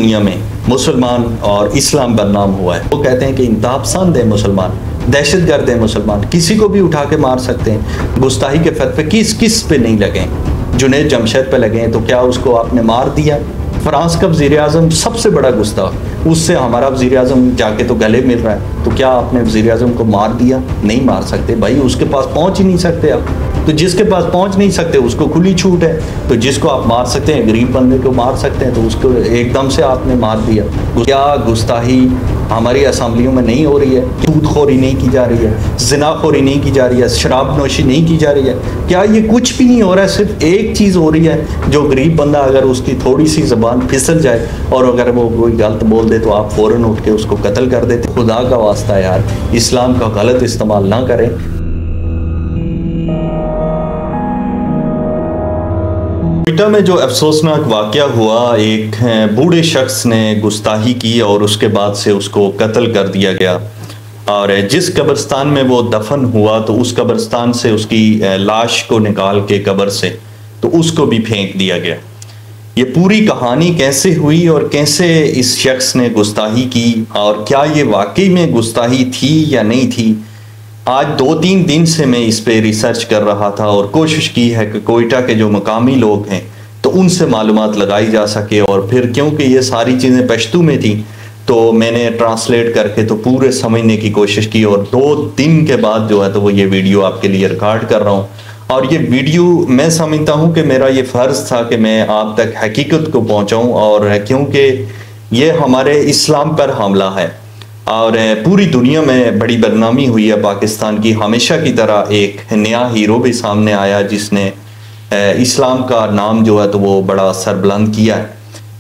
दुनिया में मुसलमान और इस्लाम बदनाम हुआ है। वो कहते हैं कि इंतहा पसंद है मुसलमान, दहशतगर्द है मुसलमान, किसी को भी उठा के मार सकते हैं। गुस्ताही के फतवे किस किस पे नहीं लगे? जुनैद जमशेद पे लगे हैं, तो क्या उसको आपने मार दिया? फ्रांस का वज़ीर आज़म सबसे बड़ा गुस्ताख, उससे हमारा वज़ीर आज़म जाके तो गले मिल रहा है, तो क्या आपने वज़ीर आज़म को मार दिया? नहीं मार सकते भाई, उसके पास पहुंच ही नहीं सकते आप। तो जिसके पास पहुंच नहीं सकते उसको खुली छूट है। तो जिसको आप मार सकते हैं, गरीब बंदे को मार सकते हैं, तो उसको एकदम से आपने मार दिया। क्या गुस्ताही हमारी असम्बलियों में नहीं हो रही है? सूदखोरी नहीं की जा रही है, ज़िनाखोरी नहीं की जा रही है, शराब नोशी नहीं की जा रही है? क्या ये कुछ भी नहीं हो रहा है? सिर्फ एक चीज़ हो रही है, जो गरीब बंदा अगर उसकी थोड़ी सी ज़बान फिसल जाए और अगर वो कोई गलत बोल दे तो आप फ़ौरन उठ के उसको कत्ल कर देते। खुदा का वास्ता है यार, इस्लाम का गलत इस्तेमाल ना करें। क्वेटा में जो अफसोसनाक वाक़या हुआ, एक बूढ़े शख्स ने गुस्ताही की और उसके बाद से उसको कत्ल कर दिया गया, और जिस कब्रिस्तान में वो दफन हुआ तो उस कब्रिस्तान से उसकी लाश को निकाल के कब्र से तो उसको भी फेंक दिया गया। ये पूरी कहानी कैसे हुई और कैसे इस शख्स ने गुस्ताही की, और क्या ये वाकई में गुस्ताही थी या नहीं थी, आज 2-3 दिन से मैं इस पे रिसर्च कर रहा था और कोशिश की है कि कोयटा के जो मकामी लोग हैं तो उनसे मालूमात लगाई जा सके। और फिर क्योंकि ये सारी चीज़ें पश्तू में थी तो मैंने ट्रांसलेट करके तो पूरे समझने की कोशिश की, और 2 दिन के बाद जो है तो वो ये वीडियो आपके लिए रिकॉर्ड कर रहा हूँ। और ये वीडियो मैं समझता हूँ कि मेरा ये फ़र्ज़ था कि मैं आप तक हकीकत को पहुँचाऊँ, और क्योंकि ये हमारे इस्लाम पर हमला है और पूरी दुनिया में बड़ी बदनामी हुई है पाकिस्तान की। हमेशा की तरह एक नया हीरो भी सामने आया जिसने इस्लाम का नाम जो है तो वो बड़ा सरबुलंद किया है।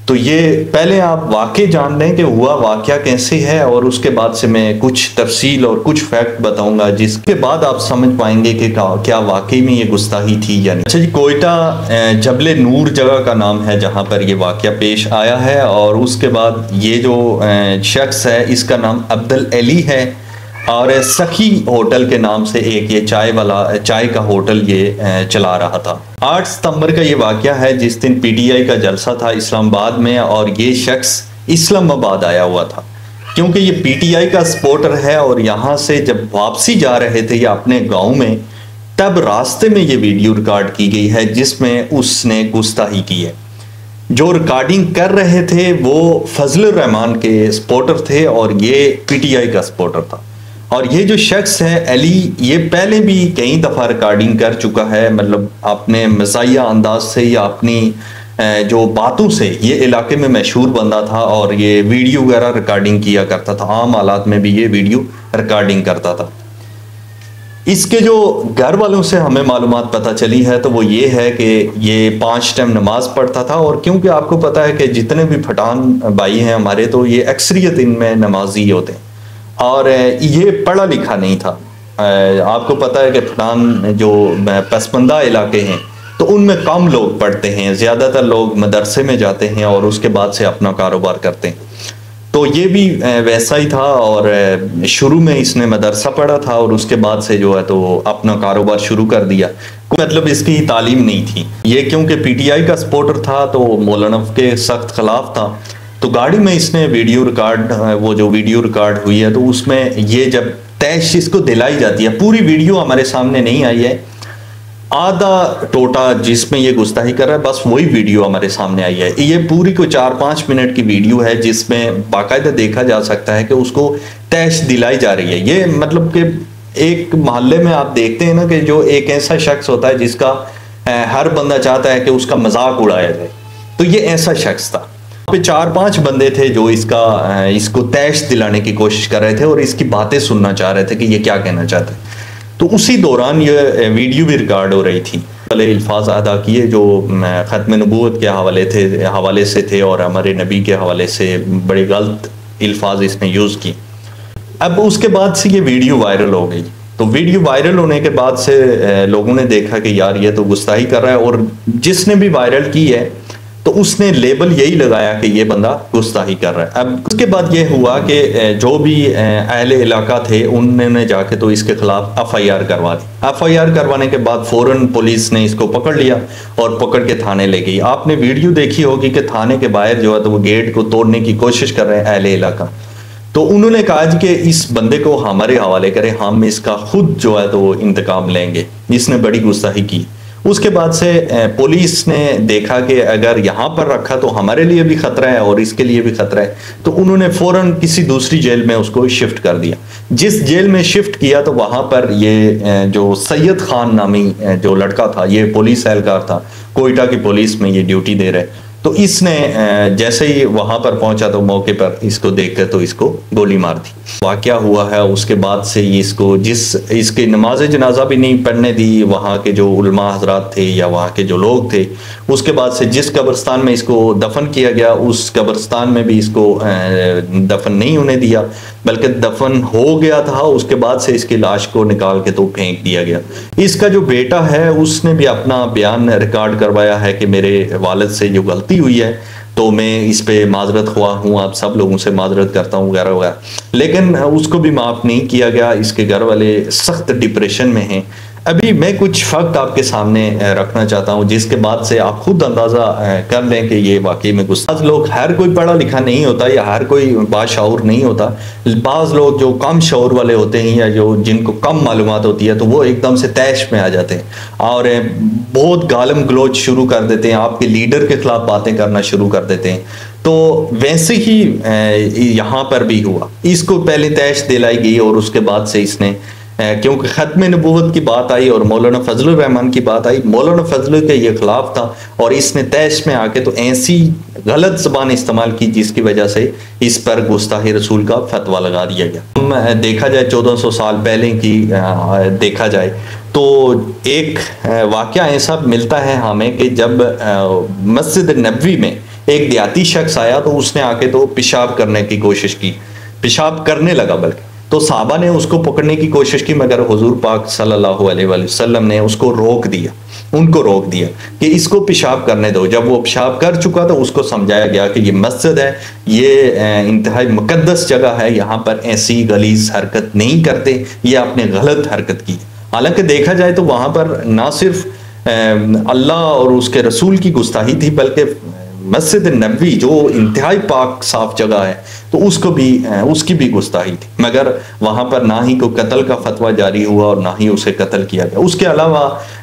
तो ये पहले आप वाक़े जान लें कि हुआ वाक़या कैसे है, और उसके बाद से मैं कुछ तफसील और कुछ फैक्ट बताऊंगा, जिसके बाद आप समझ पाएंगे कि क्या वाकई में ये गुस्ताही थी या नहीं। अच्छा जी, कोयटा जबले नूर जगह का नाम है जहाँ पर ये वाक़या पेश आया है, और उसके बाद ये जो शख्स है इसका नाम अब्दुल अली है, और सखी होटल के नाम से एक ये चाय का होटल ये चला रहा था। 8 सितंबर का ये वाक़या है जिस दिन पीटीआई का जलसा था इस्लामाबाद में, और ये शख्स इस्लामाबाद आया हुआ था क्योंकि ये पीटीआई का सपोर्टर है। और यहाँ से जब वापसी जा रहे थे या अपने गांव में, तब रास्ते में ये वीडियो रिकॉर्ड की गई है जिसमें उसने गुस्ताही की है। जो रिकॉर्डिंग कर रहे थे वो फजल रहमान के सपोर्टर थे और ये पीटीआई का सपोर्टर था। और ये जो शख्स है अली, ये पहले भी कई दफ़ा रिकॉर्डिंग कर चुका है, मतलब अपने मज़ाहिया अंदाज से या अपनी जो बातों से ये इलाके में मशहूर बंदा था, और ये वीडियो वगैरह रिकॉर्डिंग किया करता था, आम हालात में भी ये वीडियो रिकॉर्डिंग करता था। इसके जो घर वालों से हमें मालूमात पता चली है तो वो ये है कि ये 5 टाइम नमाज पढ़ता था, और क्योंकि आपको पता है कि जितने भी पठान भाई हैं हमारे, तो ये अक्सरियत इनमें नमाजी होते हैं, और ये पढ़ा लिखा नहीं था। आपको पता है कि पठान जो पसमंदा इलाके हैं तो उनमें कम लोग पढ़ते हैं, ज़्यादातर लोग मदरसे में जाते हैं और उसके बाद से अपना कारोबार करते हैं। तो ये भी वैसा ही था, और शुरू में इसने मदरसा पढ़ा था और उसके बाद से जो है तो अपना कारोबार शुरू कर दिया। मतलब इसकी तालीम नहीं थी ये, क्योंकि पीटीआई का सपोर्टर था तो मौलाना के सख्त खिलाफ था। तो गाड़ी में इसने वीडियो रिकॉर्ड, वो जो वीडियो रिकॉर्ड हुई है तो उसमें ये जब तैश इसको दिलाई जाती है, पूरी वीडियो हमारे सामने नहीं आई है, आधा टोटा जिसमें ये गुस्ताही कर रहा है बस वही वीडियो हमारे सामने आई है। ये पूरी को 4-5 मिनट की वीडियो है जिसमें बाकायदा देखा जा सकता है कि उसको तैश दिलाई जा रही है। ये मतलब कि एक मोहल्ले में आप देखते हैं ना कि जो एक ऐसा शख्स होता है जिसका हर बंदा चाहता है कि उसका मजाक उड़ाया जाए, तो ये ऐसा शख्स था। 4-5 बंदे थे जो इसको तैश दिलाने की कोशिश कर रहे थे और इसकी बातें सुनना चाह रहे थे कि ये क्या कहना चाहते हैं। तो उसी दौरान ये वीडियो भी रिकॉर्ड हो रही थी। पहले अल्फाज अदा किए जो ख़त्म नबूवत के हवाले से थे और हमारे नबी के हवाले से बड़े गलत अल्फाज इसने यूज़ किए। अब उसके बाद से ये वीडियो वायरल हो गई। तो वीडियो वायरल होने के बाद से लोगों ने देखा कि यार ये तो गुस्ताही कर रहा है, और जिसने भी वायरल की है तो उसने लेबल यही लगाया कि ये बंदा गुस्ताही कर रहा है। अब उसके बाद ये हुआ कि जो भी अहले इलाका थे उन्होंने जाके तो इसके खिलाफ FIR करवा दी। FIR करवाने के बाद फौरन पुलिस ने इसको पकड़ लिया और पकड़ के थाने ले गई। आपने वीडियो देखी होगी कि थाने के बाहर जो है तो वो गेट को तोड़ने की कोशिश कर रहे हैं अहले इलाका। तो उन्होंने कहा कि इस बंदे को हमारे हवाले करें, हम इसका खुद जो है तो वो इंतकाम लेंगे, इसने बड़ी गुस्ताही की। उसके बाद से पुलिस ने देखा कि अगर यहाँ पर रखा तो हमारे लिए भी खतरा है और इसके लिए भी खतरा है, तो उन्होंने फौरन किसी दूसरी जेल में उसको शिफ्ट कर दिया। जिस जेल में शिफ्ट किया तो वहां पर ये जो सैयद खान नामी जो लड़का था, ये पुलिस एहलकार था, कोयटा की पुलिस में ये ड्यूटी दे रहे। तो इसने जैसे ही वहां पर पहुंचा तो मौके पर इसको देखकर तो इसको गोली मार दी। वाकया हुआ है उसके बाद से इसको इसकी नमाज जनाजा भी नहीं पढ़ने दी वहाँ के जो उलमा हजरात थे या वहाँ के जो लोग थे। उसके बाद से जिस कब्रिस्तान में इसको दफन किया गया उस कब्रिस्तान में भी इसको दफन नहीं होने दिया, बल्कि दफन हो गया था उसके बाद से इसकी लाश को निकाल के तो फेंक दिया गया। इसका जो बेटा है उसने भी अपना बयान रिकॉर्ड करवाया है कि मेरे वालिद से जो गलती हुई है तो मैं इस पे माजरत हुआ हूँ, आप सब लोगों से माजरत करता हूँ वगैरह वगैरह, लेकिन उसको भी माफ़ नहीं किया गया। इसके घर वाले सख्त डिप्रेशन में हैं। अभी मैं कुछ फैक्ट आपके सामने रखना चाहता हूं जिसके बाद से आप खुद अंदाजा कर लें कि ये वाकई में गुस्सा। लोग, हर कोई पढ़ा लिखा नहीं होता या हर कोई बाशऊर नहीं होता। बाज लोग जो कम शऊर वाले होते हैं या जो जिनको कम मालूमात होती है तो वो एकदम से तैश में आ जाते हैं और बहुत गालम गलोच शुरू कर देते हैं, आपके लीडर के खिलाफ बातें करना शुरू कर देते हैं। तो वैसे ही यहाँ पर भी हुआ, इसको पहले तैश दिलाई गई और उसके बाद से इसने क्योंकि ख़त्म नबूवत की बात आई और मौलाना फजलुर रहमान की बात आई, मौलाना फजल के ये खिलाफ था और इसने तैश में आके तो ऐसी गलत ज़बान इस्तेमाल की जिसकी वजह से इस पर गुस्ताही रसूल का फतवा लगा दिया गया। हम देखा जाए 1400 साल पहले की देखा जाए तो एक वाक़या ऐसा मिलता है हमें कि जब मस्जिद नबवी में एक देहाती शख्स आया तो उसने आके तो पेशाब करने की कोशिश की, पेशाब करने लगा बल्कि, तो साहबा ने उसको पकड़ने की कोशिश की मगर हुजूर पाक सल्लल्लाहु अलैहि वसल्लम ने उसको रोक दिया, उनको रोक दिया कि इसको पेशाब करने दो। जब वो पेशाब कर चुका तो उसको समझाया गया कि ये मस्जिद है, ये इंतहाई मुकद्दस जगह है, यहाँ पर ऐसी गलीज हरकत नहीं करते, ये आपने गलत हरकत की। हालांकि देखा जाए तो वहाँ पर ना सिर्फ अल्लाह और उसके रसूल की गुस्ताही थी बल्कि मस्जिद नबवी जो इंतहाई पाक साफ जगह है तो उसकी भी गुस्ताही थी, मगर वहाँ पर ना ही कोई कत्ल का फतवा जारी हुआ और ना ही उसे कत्ल किया गया। उसके अलावा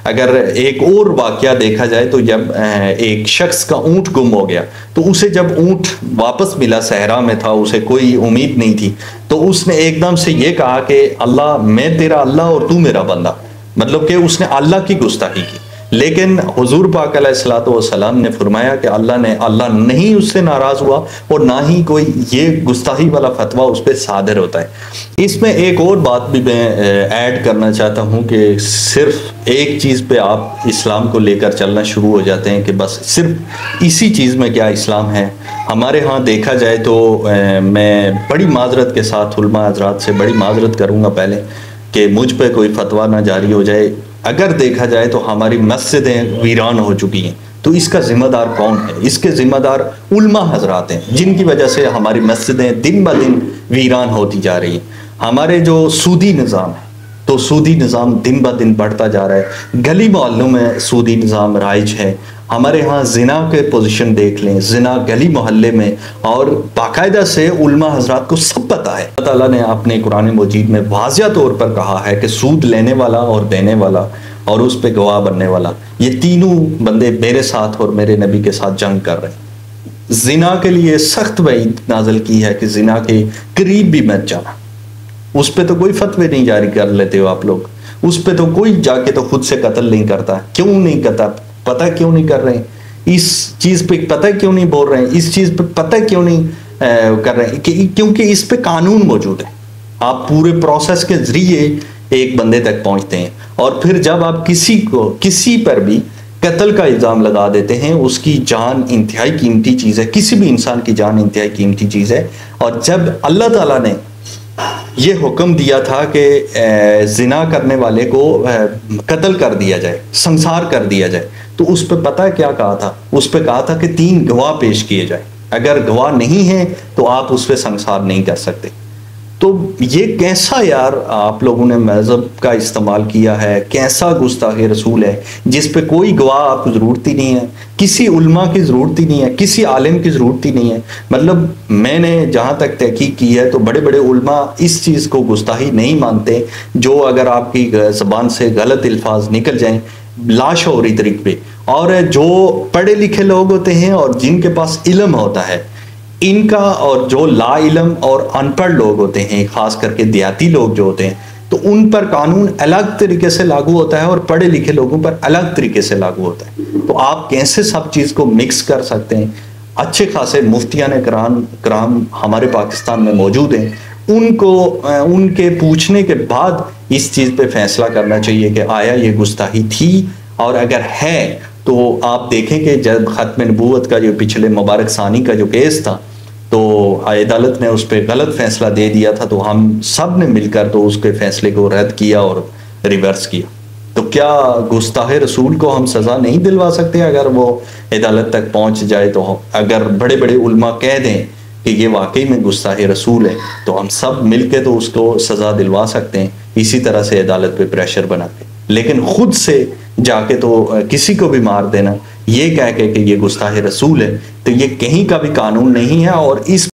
अगर एक और वाकया देखा जाए तो जब एक शख्स का ऊँट गुम हो गया तो उसे जब ऊँट वापस मिला, सहरा में था, उसे कोई उम्मीद नहीं थी, तो उसने एकदम से ये कहा कि अल्लाह, मैं तेरा अल्लाह और तू मेरा बंदा, मतलब कि उसने अल्लाह की गुस्ताही की। लेकिन हुजूर पाक अलैहिस्सलातु वस्सलाम ने फरमाया कि अल्लाह नहीं उससे नाराज हुआ और ना ही कोई ये गुस्ताही वाला फतवा उस पर सादर होता है। इसमें एक और बात भी मैं ऐड करना चाहता हूँ कि सिर्फ एक चीज़ पे आप इस्लाम को लेकर चलना शुरू हो जाते हैं कि बस सिर्फ इसी चीज़ में क्या इस्लाम है। हमारे यहाँ देखा जाए तो मैं बड़ी माजरत के साथ उलमा हज़रात से बड़ी माजरत करूँगा पहले कि मुझ पर कोई फतवा ना जारी हो जाए। अगर देखा जाए तो हमारी मस्जिदें वीरान हो चुकी हैं, तो इसका जिम्मेदार कौन है? इसके जिम्मेदार उलमा हजरात हैं जिनकी वजह से हमारी मस्जिदें दिन ब दिन वीरान होती जा रही हैं। हमारे जो सूदी निज़ाम है तो सूदी निज़ाम दिन ब दिन बढ़ता जा रहा है, गली मोहल्लों में सूदी निज़ाम राइज है। हमारे यहाँ जिना के पोजीशन देख लें, जिना गली मोहल्ले में, और बाकायदा से उलमा हजरात को सब पता है। अल्लाह ताला ने अपने कुरान मजीद में वाज़िया तौर पर कहा है कि सूद लेने वाला और देने वाला और उस पर गवाह बनने वाला, ये तीनों बंदे मेरे साथ और मेरे नबी के साथ जंग कर रहे हैं। जिना के लिए सख्त वईद नाज़िल की है कि जिना के करीब भी मत जाना। उस पर तो कोई फतवे नहीं जारी कर लेते हो आप लोग, उस पर तो कोई जाके तो खुद से कत्ल नहीं करता। क्यों नहीं करता? पता क्यों नहीं कर रहे हैं? इस चीज़ पे पता क्यों नहीं बोल रहे हैं? इस चीज़ पे पता क्यों नहीं कर रहे हैं? क्योंकि इस पे कानून मौजूद है। आप पूरे प्रोसेस के जरिए एक बंदे तक पहुंचते हैं और फिर जब आप किसी पर भी कत्ल का इल्ज़ाम लगा देते हैं, उसकी जान इंतहाई कीमती चीज़ है, किसी भी इंसान की जान इंतहाई कीमती चीज़ है। और जब अल्लाह ताला ने ये हुक्म दिया था कि जिना करने वाले को कत्ल कर दिया जाए, संसार कर दिया जाए। तो उस पर पता है क्या कहा था? उस पर कहा था कि 3 गवाह पेश किए जाए, अगर गवाह नहीं है तो आप उस पर संसार नहीं कर सकते। तो ये कैसा यार आप लोगों ने मजहब का इस्तेमाल किया है, कैसा गुस्ताखे रसूल है जिस पे कोई गवाह आपको ज़रूरत ही नहीं है, किसी उल्मा की ज़रूरत ही नहीं है, किसी आलिम की ज़रूरत ही नहीं है। मतलब मैंने जहाँ तक तहकीक की है तो बड़े बड़े उल्मा इस चीज़ को गुस्ताही नहीं मानते, जो अगर आपकी ज़बान से गलत अल्फाज निकल जाएं लाशौरी तरीके पे। और जो पढ़े लिखे लोग होते हैं और जिनके पास इल्म होता है, इनका, और जो ला इलम और अनपढ़ लोग होते हैं, खास करके देहाती लोग जो होते हैं, तो उन पर कानून अलग तरीके से लागू होता है और पढ़े लिखे लोगों पर अलग तरीके से लागू होता है। तो आप कैसे सब चीज़ को मिक्स कर सकते हैं? अच्छे खासे मुफ्तियान कराम हमारे पाकिस्तान में मौजूद हैं, उनको उनके पूछने के बाद इस चीज़ पे फैसला करना चाहिए कि आया ये गुस्ताही थी, और अगर है तो आप देखें कि जब ख़त्म नबूवत का जो पिछले मुबारक सानी का जो केस था, तो अदालत ने उस पर गलत फैसला दे दिया था, तो हम सब ने मिलकर तो उसके फैसले को रद्द किया और रिवर्स किया। तो क्या गुस्ताहे रसूल को हम सज़ा नहीं दिलवा सकते अगर वो अदालत तक पहुंच जाए? तो अगर बड़े बड़े उल्मा कह दें कि ये वाकई में गुस्ताहे रसूल है, तो हम सब मिल के तो उसको सज़ा दिलवा सकते हैं, इसी तरह से अदालत पे प्रेशर बना के। लेकिन खुद से जाके तो किसी को भी मार देना, ये कह के कि ये गुस्ताहे रसूल है, तो ये कहीं का भी कानून नहीं है। और इस